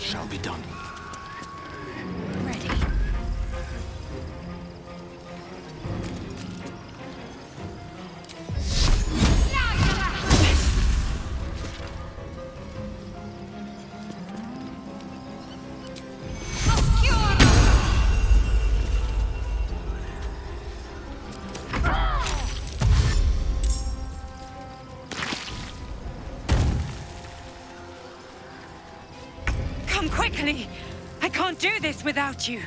shall be done. Ready. Come quickly! I can't do this without you!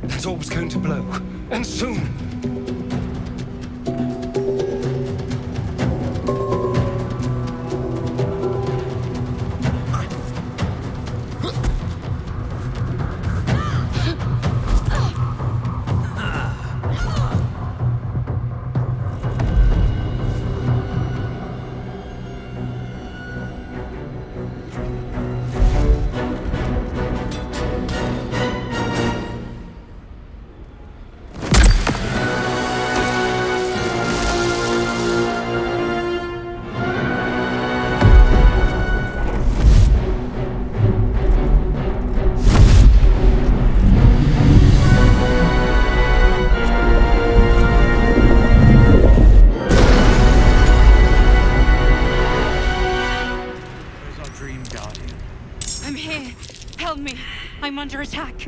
That orb's going to blow, and soon. I'm here! Help me! I'm under attack!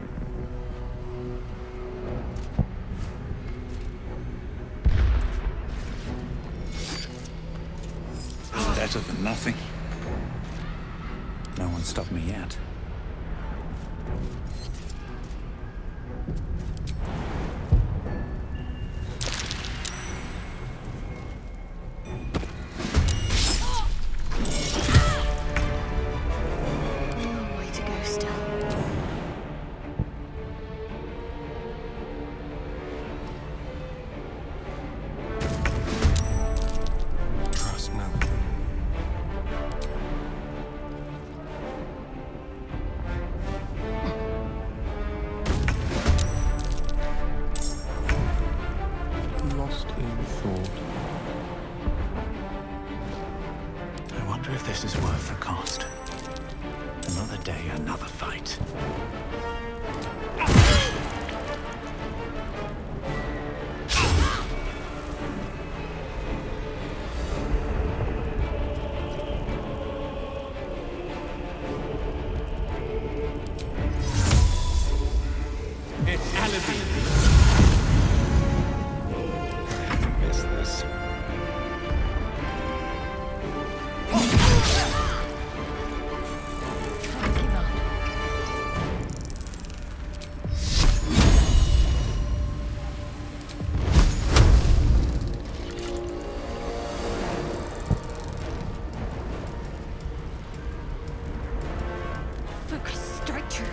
Better than nothing. No one stopped me yet. Long way to go still. Trust no. Lost in thought. I wonder if this is worth the cost. Another day, another fight. It's alibi. Miss this. Can't give up. Focus, strike true.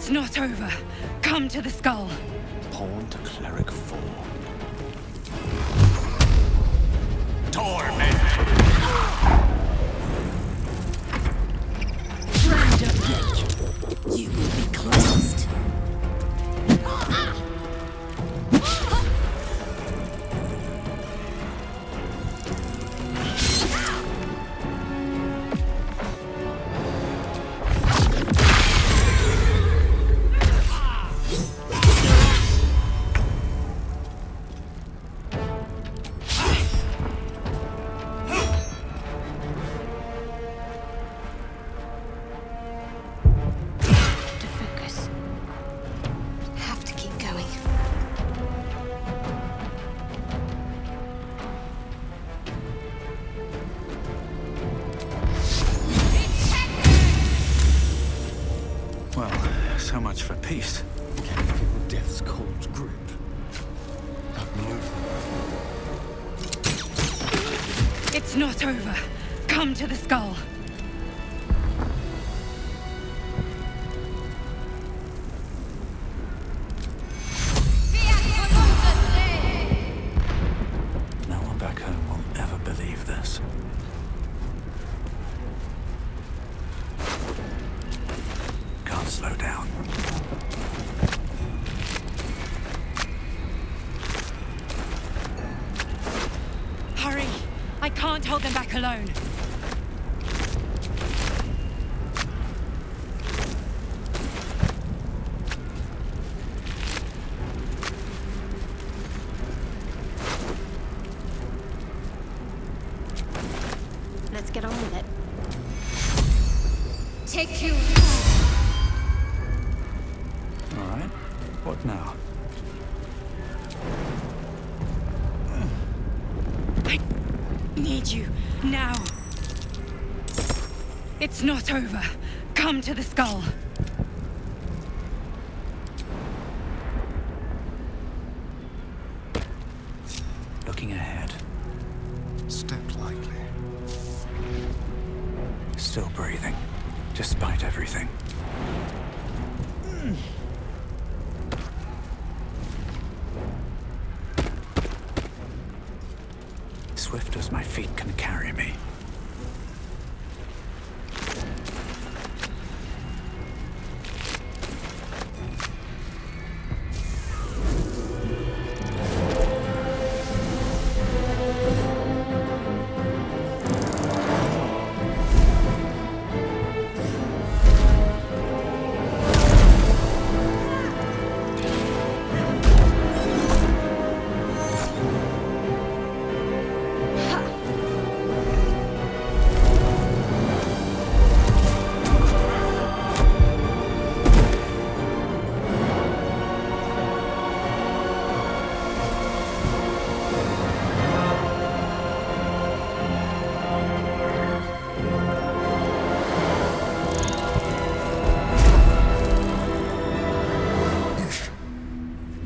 It's not over. Come to the skull. Pawn to Cleric 4. Torment! Round of Blake. You will be cleansed. To focus. Have to keep going. Well, so much for peace. Can you feel death's cold grip? That maneuver. It's not over. Come to the skull. No one back home will ever believe this. Can't slow down. Hurry! I can't hold them back alone. Let's get on with it. Take you. All right. What now? I need you now. It's not over. Come to the skull. Looking ahead. Step lightly. Still breathing, despite everything. Swift as my feet can carry me.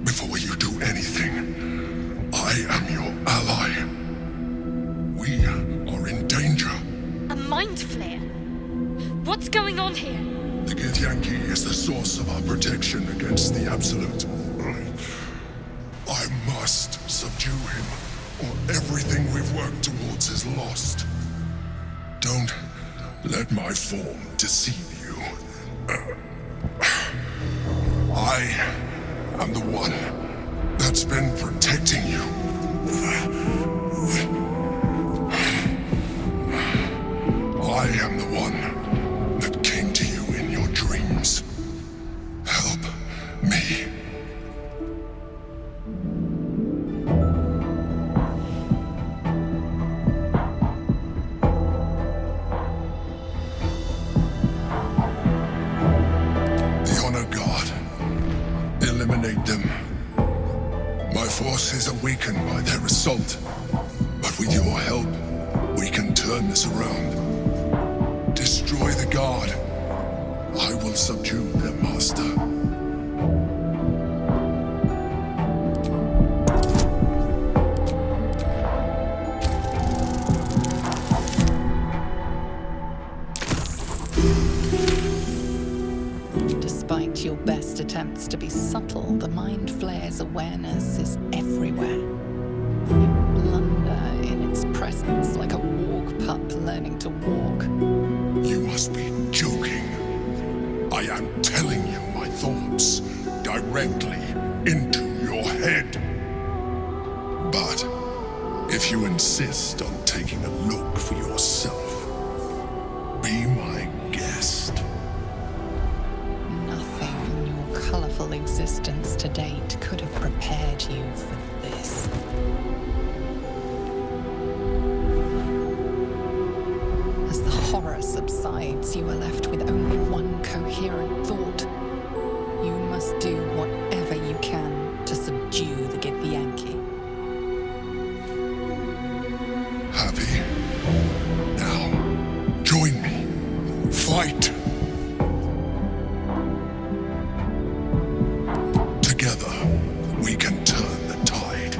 Before you do anything, I am your ally. We are in danger. A mind flare? What's going on here? The Githyanki is the source of our protection against the Absolute. I must subdue him, or everything we've worked towards is lost. Don't let my form deceive you. I am the one that's been protecting you. I am the one that came to you in your dreams. Help me. The Honor God. Eliminate them. My force is awakened by their assault. But with your help, we can turn this around. Destroy the Guard. I will subdue their master. Despite your best awareness is everywhere. You blunder in its presence like a walk pup learning to walk. You must be joking. I am telling you my thoughts directly into your head. But if you insist on taking a look for yourself, be my guest. Nothing in your colorful existence to date could have prepared you for this. As the horror subsides, you are left with only one coherent thought. You must do whatever you can to subdue the Githyanki. Happy? Now, join me. Fight! Together, we can turn the tide.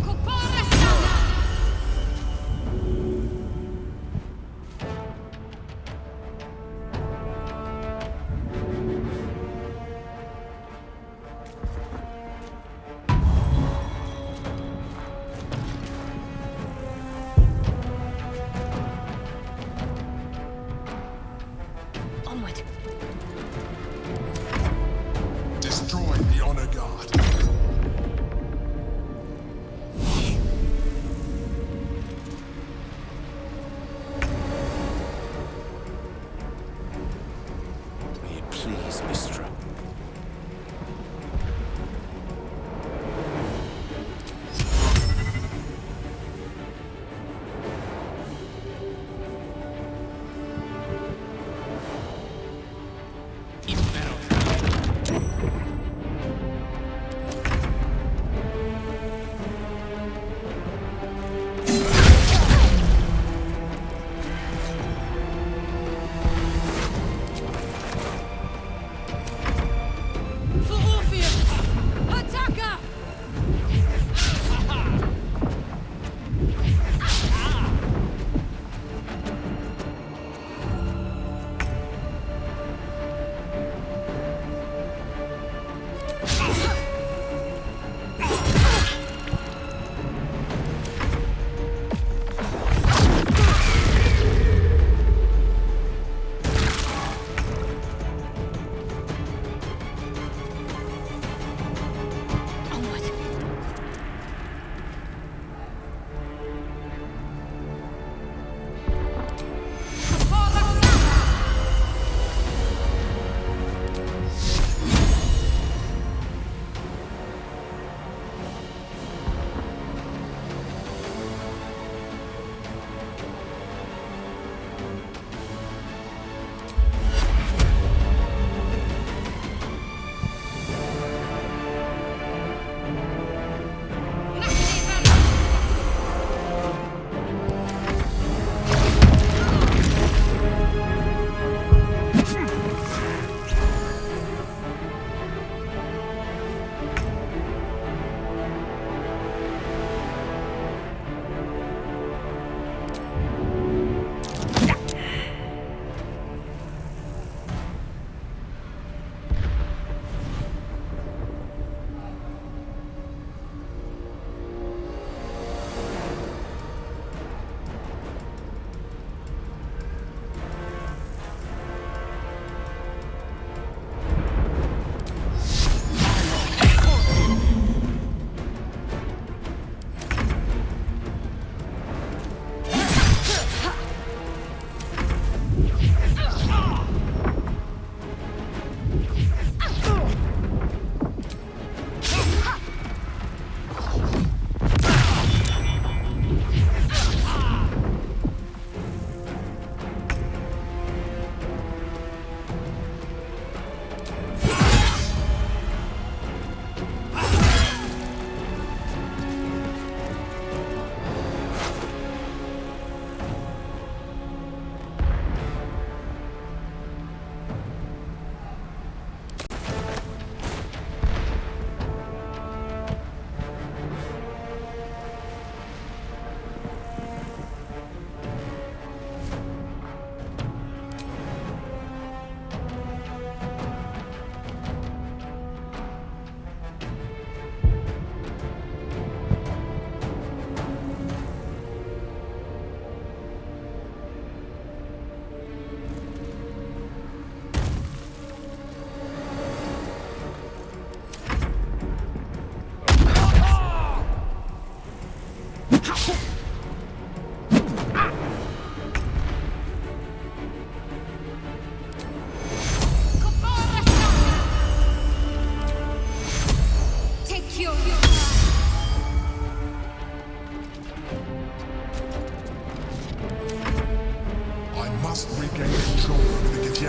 You're mine. Onward. Destroy the Honor Guard. May it please be struck.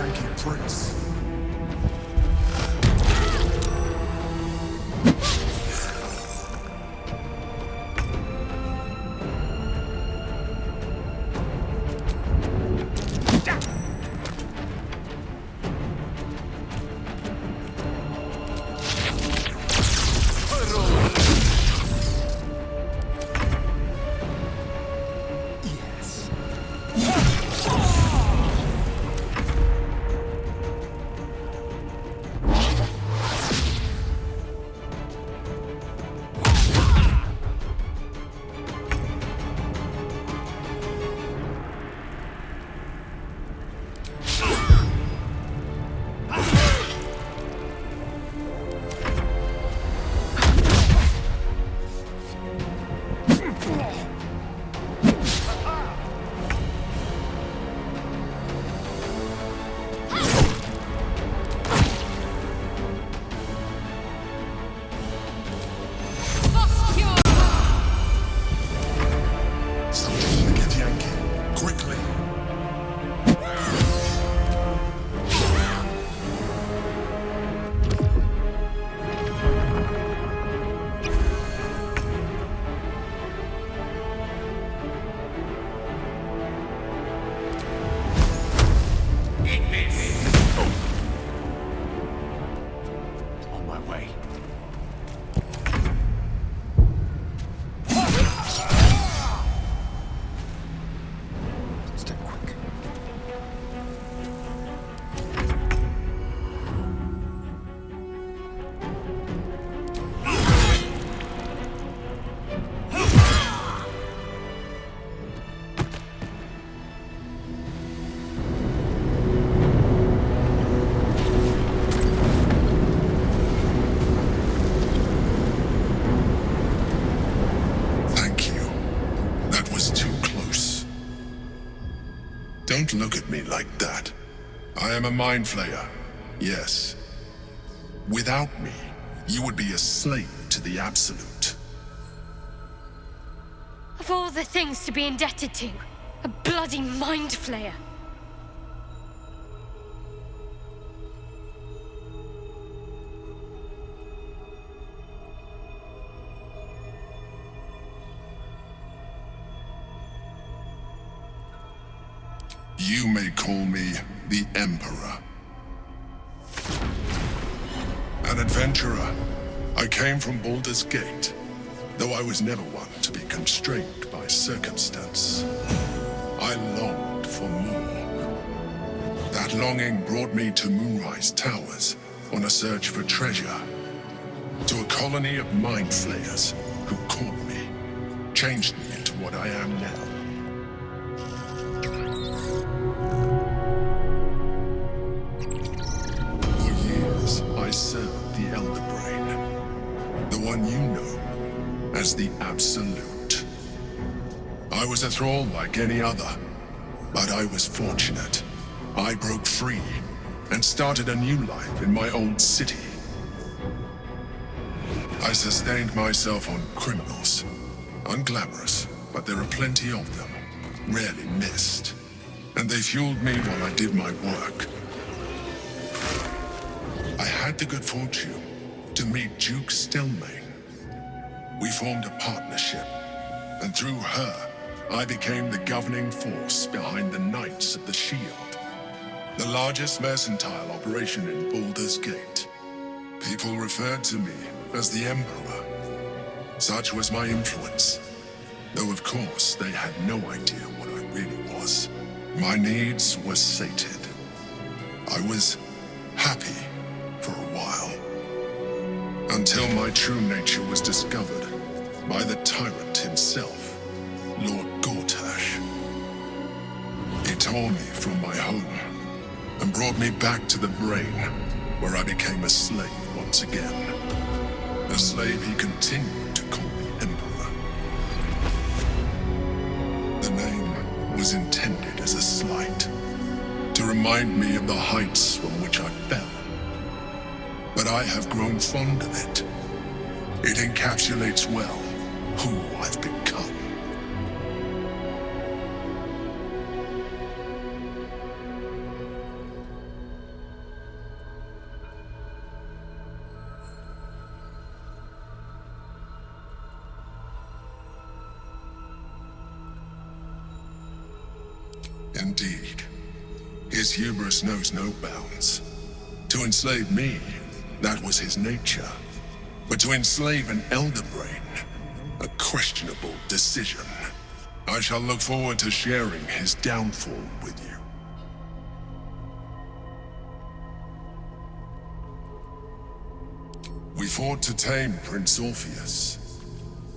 Yankee Prince. On my way. Step quick. Thank you. That was too close. Don't look at me like that. I am a mind flayer. Yes. Without me, you would be a slave to the Absolute. Of all the things to be indebted to, a bloody mind flayer. You may call me the Emperor. An adventurer. I came from Baldur's Gate, though I was never one to be constrained by circumstance. I longed for more. That longing brought me to Moonrise Towers on a search for treasure. To a colony of mind flayers who caught me, changed me into what I am now. For years, I served the Elder Brain, the one you know as the Absolute. I was a thrall like any other, but I was fortunate. I broke free and started a new life in my old city. I sustained myself on criminals. Unglamorous, but there are plenty of them, rarely missed. And they fueled me while I did my work. I had the good fortune to meet Duke Stelmane. We formed a partnership, and through her, I became the governing force behind the Knights of the Shield, the largest mercantile operation in Baldur's Gate. People referred to me as the Emperor. Such was my influence, though of course they had no idea what I really was. My needs were sated. I was happy for a while, until my true nature was discovered by the tyrant himself, Lord Gortash. He tore me from my home and brought me back to the Brain, where I became a slave once again. A slave he continued to call the Emperor. The name was intended as a slight, to remind me of the heights from which I fell. But I have grown fond of it. It encapsulates well who I've become. Indeed. His hubris knows no bounds. To enslave me, that was his nature. But to enslave an Elder Brain, a questionable decision. I shall look forward to sharing his downfall with you. We fought to tame Prince Orpheus,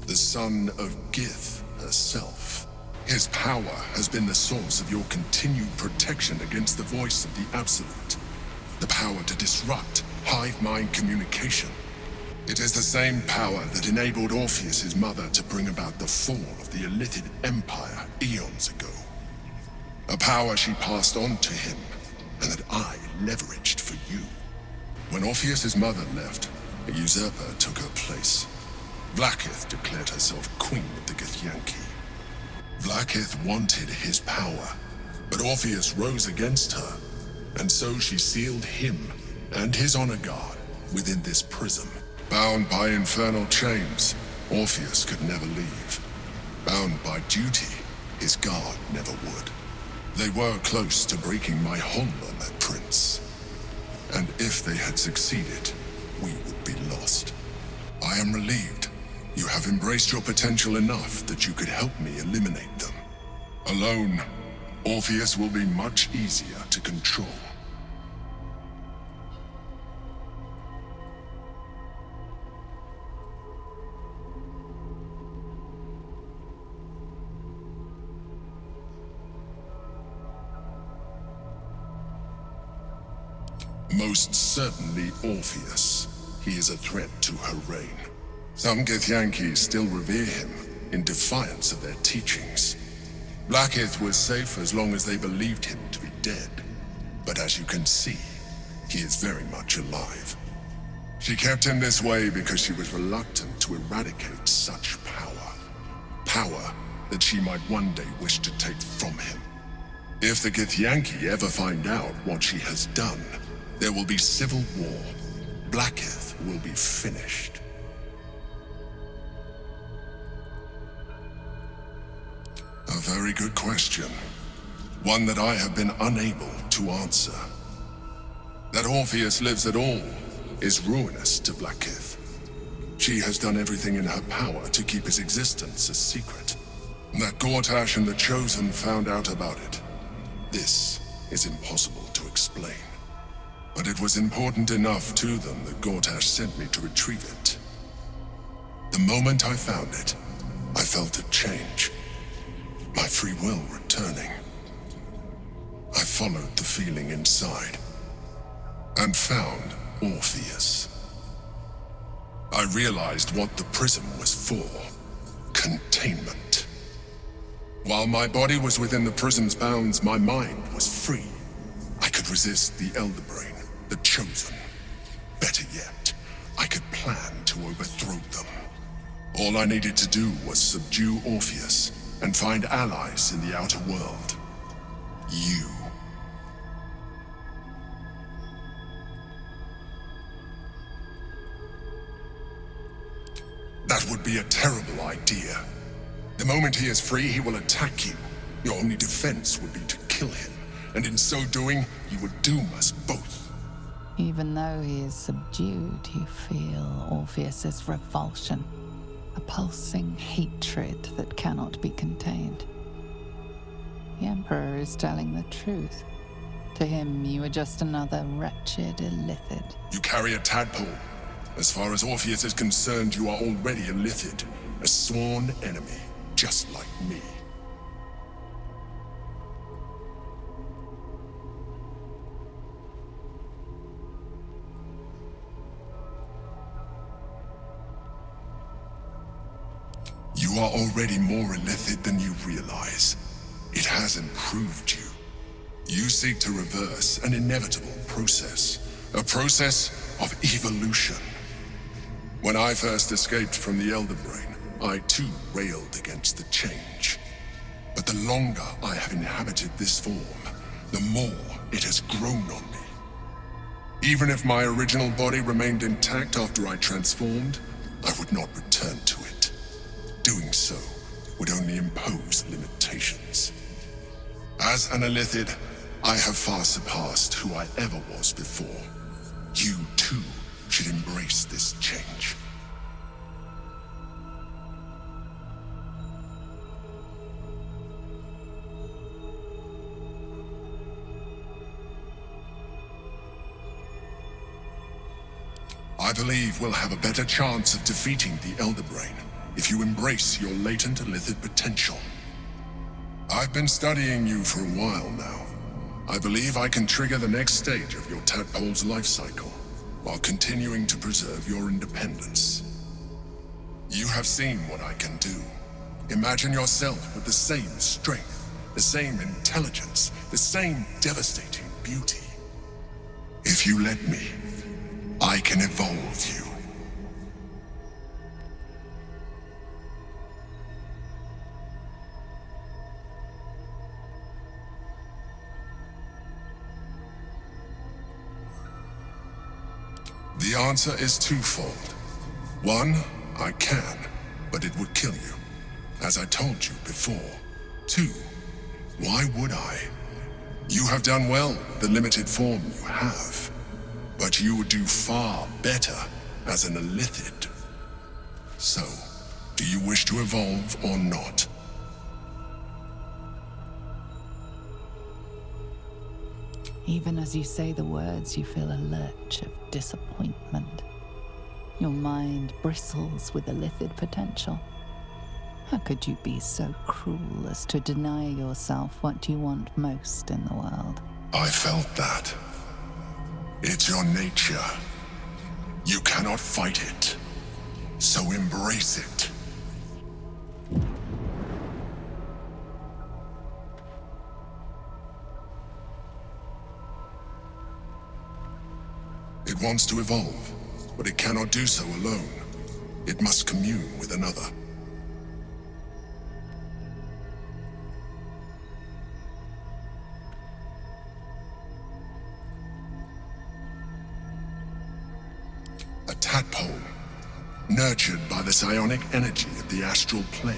the son of Gith herself. His power has been the source of your continued protection against the voice of the Absolute. The power to disrupt hive mind communication. It is the same power that enabled Orpheus's mother to bring about the fall of the Illithid Empire eons ago. A power she passed on to him, and that I leveraged for you. When Orpheus's mother left, a usurper took her place. Vlaakith declared herself queen of the Githyanki. Vlaakith wanted his power, but Orpheus rose against her, and so she sealed him and his honor guard within this prism. Bound by infernal chains, Orpheus could never leave. Bound by duty, his guard never would. They were close to breaking my hold on that prince. And if they had succeeded, we would be lost. I am relieved. You have embraced your potential enough that you could help me eliminate them. Alone, Orpheus will be much easier to control. Most certainly Orpheus. He is a threat to her reign. Some Githyanki still revere him, in defiance of their teachings. Vlaakith was safe as long as they believed him to be dead. But as you can see, he is very much alive. She kept him this way because she was reluctant to eradicate such power. Power that she might one day wish to take from him. If the Githyanki ever find out what she has done, there will be civil war. Vlaakith will be finished. A very good question. One that I have been unable to answer. That Orpheus lives at all is ruinous to Vlaakith. She has done everything in her power to keep his existence a secret. That Gortash and the Chosen found out about it. This is impossible to explain. But it was important enough to them that Gortash sent me to retrieve it. The moment I found it, I felt a change. My free will returning. I followed the feeling inside, and found Orpheus. I realized what the prism was for. Containment. While my body was within the prism's bounds, my mind was free. I could resist the Elder Brain, the Chosen. Better yet, I could plan to overthrow them. All I needed to do was subdue Orpheus and find allies in the outer world. You. That would be a terrible idea. The moment he is free, he will attack you. Your only defense would be to kill him, and in so doing, you would doom us both. Even though he is subdued, you feel Orpheus's revulsion, a pulsing hatred that cannot be contained. The Emperor is telling the truth. To him, you are just another wretched Illithid. You carry a tadpole. As far as Orpheus is concerned, you are already a Illithid, a sworn enemy, just like me. You are already more Illithid than you realize. It has improved you. You seek to reverse an inevitable process. A process of evolution. When I first escaped from the Elder Brain, I too railed against the change. But the longer I have inhabited this form, the more it has grown on me. Even if my original body remained intact after I transformed, I would not return to it. Doing so would only impose limitations. As an Illithid, I have far surpassed who I ever was before. You, too, should embrace this change. I believe we'll have a better chance of defeating the Elder Brain if you embrace your latent Illithid potential. I've been studying you for a while now. I believe I can trigger the next stage of your tadpole's life cycle, while continuing to preserve your independence. You have seen what I can do. Imagine yourself with the same strength, the same intelligence, the same devastating beauty. If you let me, I can evolve you. The answer is twofold. One, I can, but it would kill you, as I told you before. Two, why would I? You have done well with the limited form you have, but you would do far better as an Illithid. So, do you wish to evolve or not? Even as you say the words, you feel a lurch of disappointment. Your mind bristles with Illithid potential. How could you be so cruel as to deny yourself what you want most in the world? I felt that. It's your nature. You cannot fight it. So embrace it. It wants to evolve, but it cannot do so alone. It must commune with another. A tadpole, nurtured by the psionic energy of the astral plane,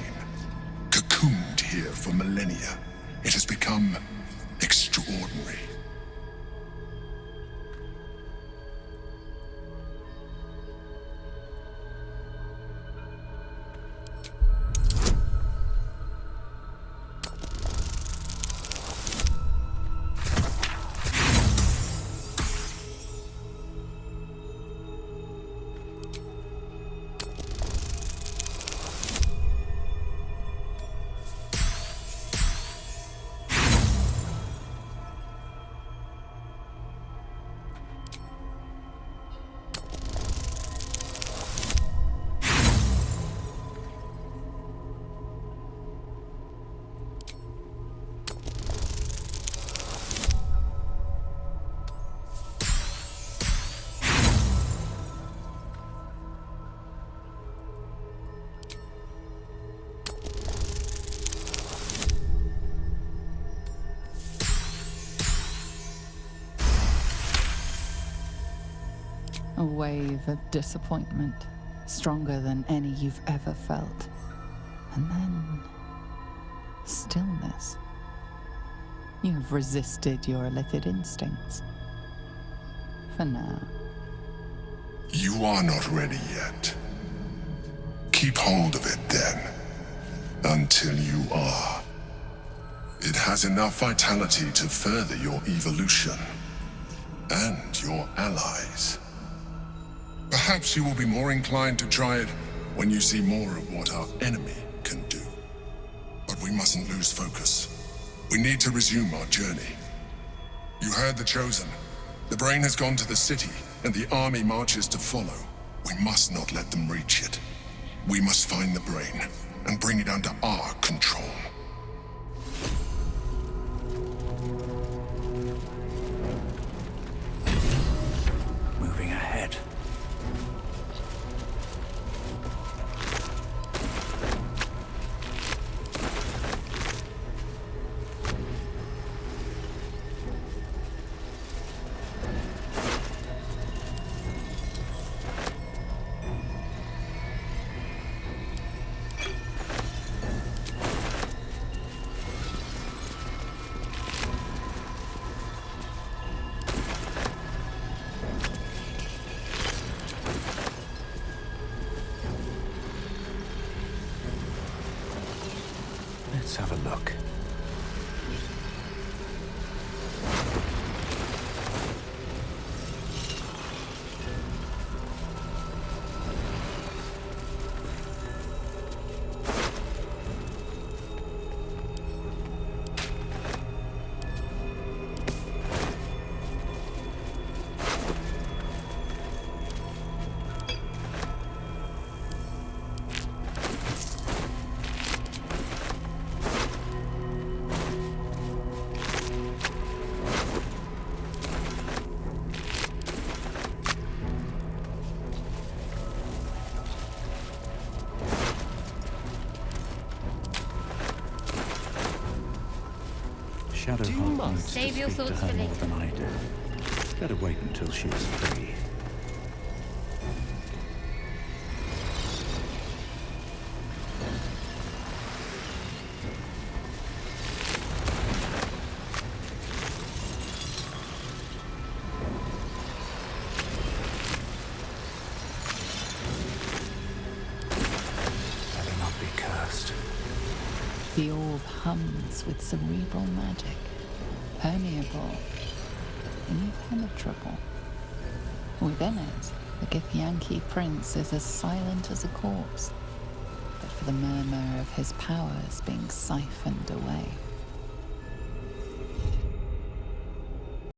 cocooned here for millennia. It has become extraordinary. A wave of disappointment, stronger than any you've ever felt. And then, stillness. You've resisted your Illithid instincts. For now. You are not ready yet. Keep hold of it then, until you are. It has enough vitality to further your evolution, and your allies. Perhaps you will be more inclined to try it when you see more of what our enemy can do. But we mustn't lose focus. We need to resume our journey. You heard the Chosen. The Brain has gone to the city, and the army marches to follow. We must not let them reach it. We must find the Brain, and bring it under our control. Moving ahead. Shadowheart you mind? needs to Save your speak to thoughts her for more later. than I do. Better wait until she's free. Better not be cursed. The orb hums with cerebral magic, permeable, impenetrable. Within it, the Githyanki prince is as silent as a corpse, but for the murmur of his powers being siphoned away.